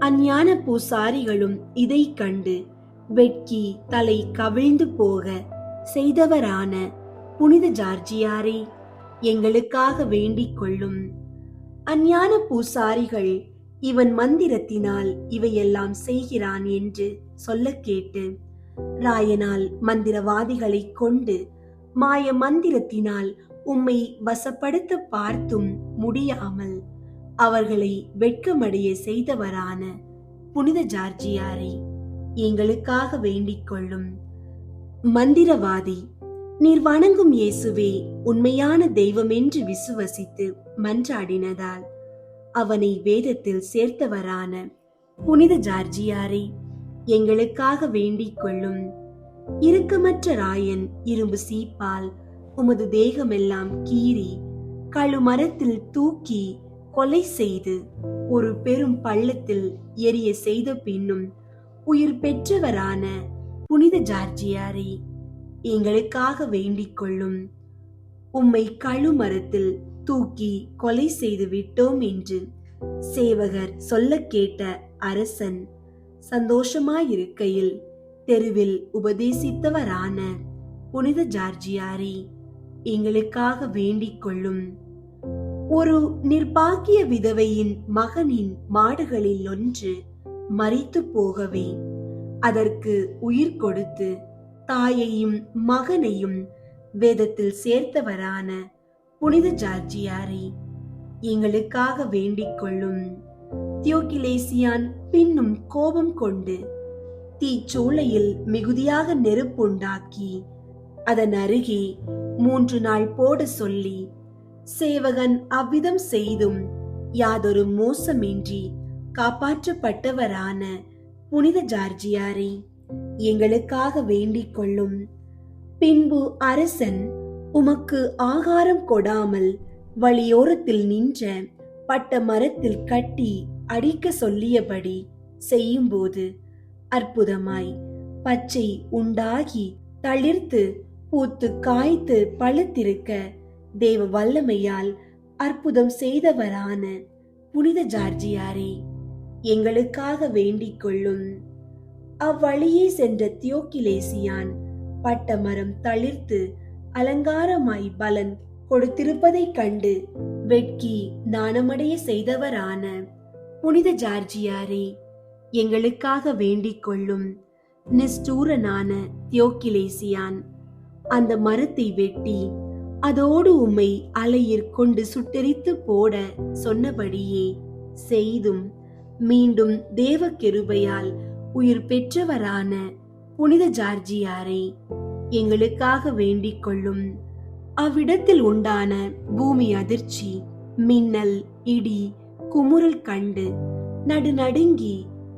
அஞ்ஞான பூசாரிகளும் இதை கண்டு வெட்கி தலை கவிழ்ந்து போக செய்தவரான புனித ஜார்ஜியாரே, எங்களுக்காக வேண்டிக் கொள்ளும். அஞ்ஞான பூசாரிகள் இவன் மந்திரத்தினால் இவையெல்லாம் செய்கிறான் என்று சொல்ல கேட்டு ராயனால் மந்திரவாதிகளை கொண்டு மாய மந்திரத்தினால் உம்மை வசப்படுத்த பார்த்தும் முடியாமல் அவர்களை வெட்கமடைய செய்தவரான புனித ஜார்ஜியாரை எங்களுக்காக வேண்டிக் கொள்ளும். மந்திரவாதி, நீர் வணங்கும் இயேசுவே உண்மையான தெய்வம் என்று விசுவசித்து மன்றாடினதால் அவனை வேதத்தில் சேர்த்தவரான புனித ஜார்ஜியாரை எங்களுக்காக வேண்டிக் கொள்ளும். இறுக்கமற்ற ராயன் இரும்பு சீப்பால் உமது தேகமெல்லாம் கீறி கழுமரத்தில் தூக்கி கொலை செய்து ஒரு பெரும் பள்ளத்தில் எரிய செய்த பின்னும் உயிர் பெற்றவரான புனித ஜார்ஜியாரை எங்களுக்காக வேண்டிக் கொள்ளும். உம்மை கழுமரத்தில் தூக்கி கொலை செய்து விட்டோம் என்று சேவகர் சொல்ல கேட்ட அரசன் சந்தோஷமாயிருக்கையில் தெருவில் உபதேசித்தவரான புனித ஜார்ஜியாரை எங்களுக்காக வேண்டிக் கொள்ளும். ஒரு நிர்பாக்கிய விதவையின் மகனின் மாடுகளில் ஒன்று மரித்து போகவே அதற்கு உயிர் கொடுத்து தாயையும் மகனையும் வேதத்தில் சேர்த்தவரான புனித ஜார்ஜியாரை எங்களுக்காக வேண்டிக் கொள்ளும். தியோக்கிலேசியான் பின்னும் கோபம் கொண்டு தீச்சூளையில் மிகுதியாக நெருப்புண்டாக்கி அதன் அருகே 3 நாள் போட சொல்லி சேவகன் அவ்விதம் செய்தும் யாதொரு மோசமின்றி காப்பாற்றப்பட்டவரான புனித ஜார்ஜியாரை எங்களுக்காக வேண்டிக் கொள்ளும். பின்பு அரசன் உமக்கு ஆகாரம் கொடாமல் வழியோரத்தில் நின்ற பட்ட மரத்தில் கட்டி அடிக்க சொல்லியபடி செய்யும்போது அற்புதமாய் பச்சை உண்டாகி தளிர்த்து பூத்து காய்த்து பழுத்திருக்க தேவ வல்லமையால் அற்புதம் செய்தவரான புனித ஜார்ஜியாரை எங்களுக்காக வேண்டிக் கொள்ளும். அவ்வழியே சென்ற தியோக்கிலேசியான் பட்ட மரம் தளிர்த்து அலங்காரமாய் பலன் கொடுத்திருப்பதைக் கண்டு வெட்கி நாணமடைய செய்தவரான புனித ஜார்ஜியாரை எங்களுக்காக வேண்டிக் கொள்ளும். நிஷ்டூரனான தியோக்கிலேசியான் அந்த மரத்தை வெட்டி அதோடு உம்மை அலையிற் கொண்டு சுட்டெரித்து போட சொன்னபடியே செய்தும் மீண்டும் தேவ கிருபையால் உயிர் பெற்றவரான புனித ஜார்ஜியாரை எங்களுக்காக வேண்டிக் கொள்ளும். அவ்விடத்தில் உண்டான பூமி அதிர்ச்சி, மின்னல், இடி, குமுறல் கண்டு நடுநடுங்கி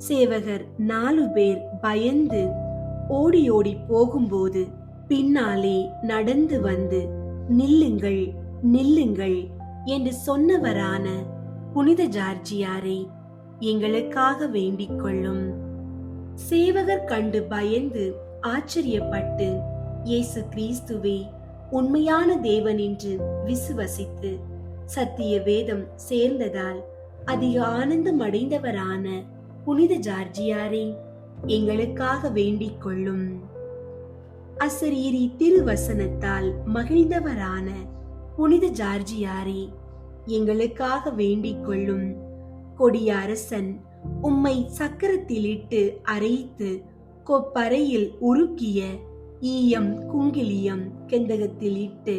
சேவகர் 4 பேர் பயந்து ஓடி ஓடி போகும்போது பின்னாலே நடந்து வந்து நில்லுங்கள் நில்லுங்கள் என்று சொன்னவரான புனித ஜார்ஜியாரை எங்களுக்காக வேண்டிக் கொள்ளும். சேவகர் கண்டு பயந்து ஆச்சரியப்பட்டு இயேசு கிறிஸ்துவே உண்மையான தேவன் என்று விசுவசித்து சத்திய வேதம் சேர்ந்ததால் அதிக ஆனந்தம் அடைந்தவரான புனித ஜார்ஜியாரை எங்களுக்காக வேண்டிக் கொள்ளும். அசரீரி திருவசனத்தால் மகிழ்ந்தவரான புனித ஜார்ஜியாரை எங்களுக்காக வேண்டிக் கொள்ளும். கொடிய அரசன் உம்மை சக்கரத்திலிட்டு அரைத்து கொப்பறையில் உருக்கிய ஈயம் குங்கிலியம் கெந்தகத்தில் இட்டு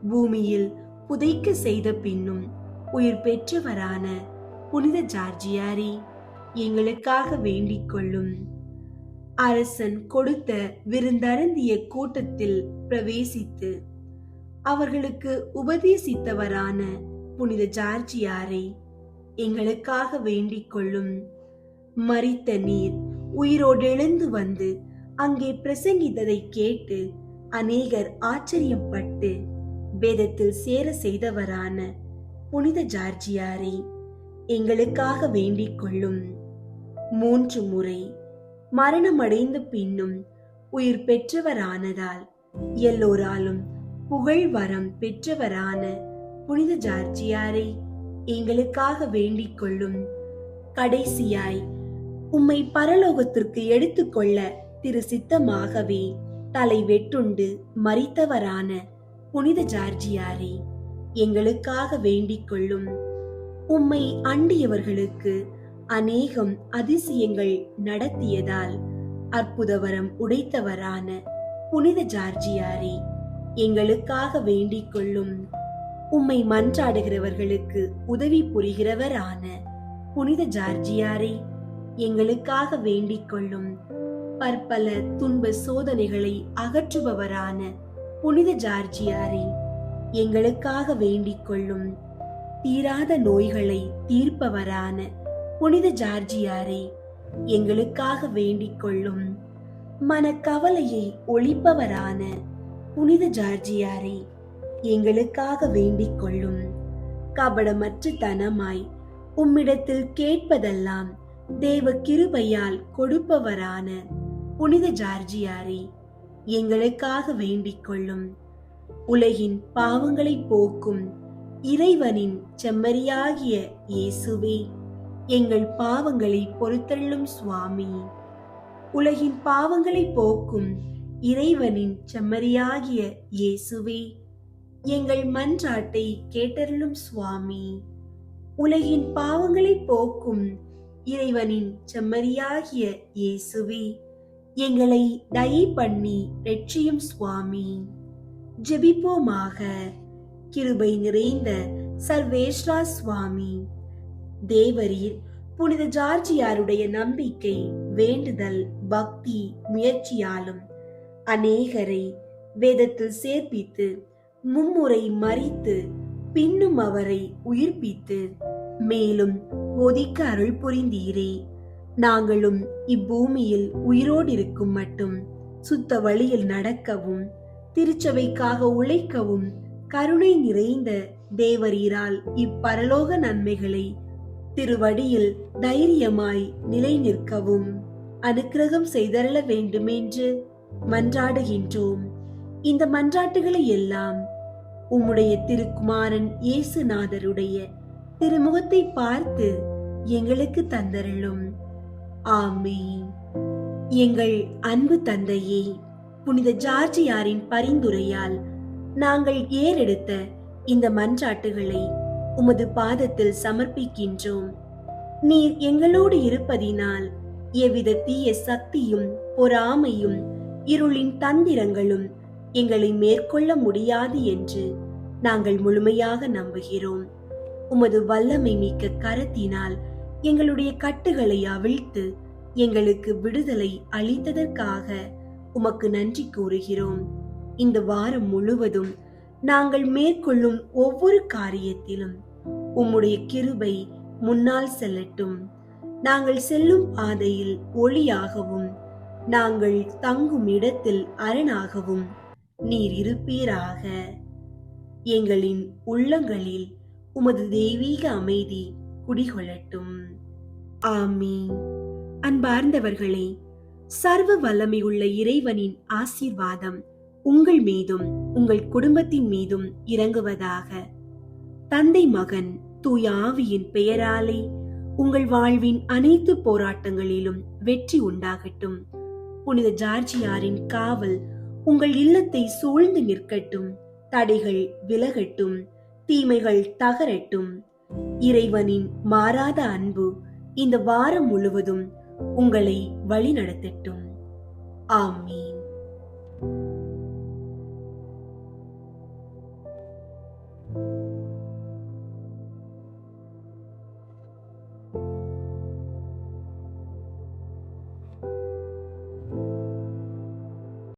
பூமியில் புதைக்க செய்த பின்னும் உயிர் பெற்றவரான புனித ஜார்ஜியாரை எங்களுக்காக வேண்டிக் கொள்ளும். அரசன் கொடுத்த விருந்தருந்திய கூட்டத்தில் பிரவேசித்து அவர்களுக்கு உபதேசித்தவரான புனித ஜார்ஜியாரை எங்களுக்காக வேண்டிக் கொள்ளும். மரித்த நீர் உயிரோடு எழுந்து வந்து அங்கே பிரசங்கித்ததை கேட்டு அநேகர் ஆச்சரியப்பட்டு வேதத்தில் சேர செய்தவரான புனித ஜார்ஜியாரை எங்களுக்காக வேண்டிக் கொள்ளும். 3 முறை மரணமடைந்த பின்னும் உயிர் பெற்றவரானதால் எல்லோராலும் புகழ் வரம் பெற்றவரான புனித ஜார்ஜியாரை எங்களுக்காக வேண்டிக் கொள்ளும். கடைசியாய் உம்மை பரலோகத்திற்கு எடுத்துக்கொள்ள திரு சித்தமாகவே தலை வெட்டுண்டு மரித்தவரான புனித ஜார்ஜியாரே, எங்களுக்காக வேண்டிக் கொள்ளும். உம்மை அண்டியவர்களுக்கு அநேகம் அதிசயங்கள் நடத்தியதால் அற்புதவரம் உடைத்தவரான புனித ஜார்ஜியாரே, எங்களுக்காக வேண்டிக் கொள்ளும். உம்மை மன்றாடுகிறவர்களுக்கு உதவி புரிகிறவரான புனித ஜார்ஜியாரே, எங்களுக்காக வேண்டிக் கொள்ளும். பற்பல துன்ப சோதனைகளை அகற்றுபவரான புனித ஜார்ஜியாரே, எங்களுக்காக வேண்டிக் கொள்ளும். தீராத நோய்களை தீர்ப்பவரான புனித ஜார்ஜியாரே, எங்களுக்காக வேண்டிக் கொள்ளும். மனக்கவலையை ஒழிப்பவரான புனித ஜார்ஜியாரே, எங்களுக்காக வேண்டிக் கொள்ளும். கபடமற்ற தனமாய் உம்மிடத்தில் கேட்பதெல்லாம் தேவ கிருபையால் கொடுப்பவரான புனித ஜார்ஜியாரே, எங்களுக்காக வேண்டிக் கொள்ளும். உலகின் பாவங்களை போக்கும் இறைவனின் செம்மறியாகிய இயேசுவே, எங்கள் பாவங்களை பொறுத்தள்ளும் சுவாமி. உலகின் பாவங்களை போக்கும் இறைவனின் செம்மறியாகிய இயேசுவே, எங்கள் மன்றாட்டை கேட்டருளும் சுவாமி. உலகின் பாவங்களை போக்கும் இறைவனின் செம்மறியாகிய இயேசுவே, எங்களை தயை பண்ணி ரட்சியும் சுவாமி. ஜெபிப்போமாக. கிருபை நிறைந்த சர்வேஸ்வரா சுவாமி, தேவரீர் புனித ஜார்ஜியாருடைய நம்பிக்கை, வேண்டுதல், பக்தி, முயற்சியாலும் அநேகரை வேதத்தில் சேர்ப்பித்து மும்முறை மரித்து பின்னும் அவரை உயிர்ப்பித்து மேலும் போதிக்க அருள் புரிந்தீரே. நாங்களும் இப்பூமியில் உயிரோடு இருக்கும் மட்டும் சுத்த வழியில் நடக்கவும் திருச்சபைக்காக உழைக்கவும் கருணை நிறைந்த தேவரீரால் இப்பரலோக நன்மைகளை திருவடியில் தைரியமாய் நிலை நிற்கவும் அனுக்கிரகம் செய்தருள வேண்டுமென்று மன்றாடுகின்றோம். இந்த மன்றாட்டுகளை எல்லாம் உம்முடைய திருக்குமாரன் இயேசுநாதருடைய திருமுகத்தை பார்த்து எங்களுக்கு தந்தருளும். ஆமென். எங்கள் அன்பு தந்தையே, புனித ஜார்ஜியாரின் பரிந்துரையால் நாங்கள் ஏறெடுத்த இந்த மன்றாட்டுகளை உமது பாதத்தில் சமர்ப்பிக்கின்றோம். நீர் எங்களோடு இருப்பதினால் எவ்வித தீய சக்தியும் பொறாமையும் இருளின் தந்திரங்களும் எங்களை மேற்கொள்ள முடியாது என்று நாங்கள் முழுமையாக நம்புகிறோம். உமது வல்லமை மிக்க கரத்தினால் எங்களுடைய கட்டுகளை அவிழ்த்து எங்களுக்கு விடுதலை அளித்ததற்காக உமக்கு நன்றி கூறுகிறோம். இந்த வாரம் முழுவதும் நாங்கள் மேற்கொள்ளும் ஒவ்வொரு காரியத்திலும் உம்முடைய கிருபை முன்னால் செல்லட்டும். நாங்கள் செல்லும் பாதையில் ஒளியாகவும் நாங்கள் தங்கும் இடத்தில் அரணாகவும் நீர் இருப்பீராக. எங்களின் உள்ளங்களில் உமது தெய்வீக அமைதி குடிகொள்ளட்டும். ஆமீன். அன்பார்ந்தவர்களே, சர்வ வல்லமை உள்ள இறைவனின் ஆசீர்வாதம் உங்கள் மீதும் உங்கள் குடும்பத்தின் மீதும் இறங்குவதாக. தந்தை, மகன், தூய ஆவியின் பெயராலே உங்கள் வாழ்வின் அனைத்து போராட்டங்களிலும் வெற்றி உண்டாகட்டும். புனித ஜார்ஜியாரின் காவல் உங்கள் இல்லத்தை சூழ்ந்து நிற்கட்டும். தடைகள் விலகட்டும், தீமைகள் தகரட்டும். இறைவனின் மாறாத அன்பு இந்த வாரம் முழுவதும் உங்களை வழி நடத்தட்டும். ஆமீன்.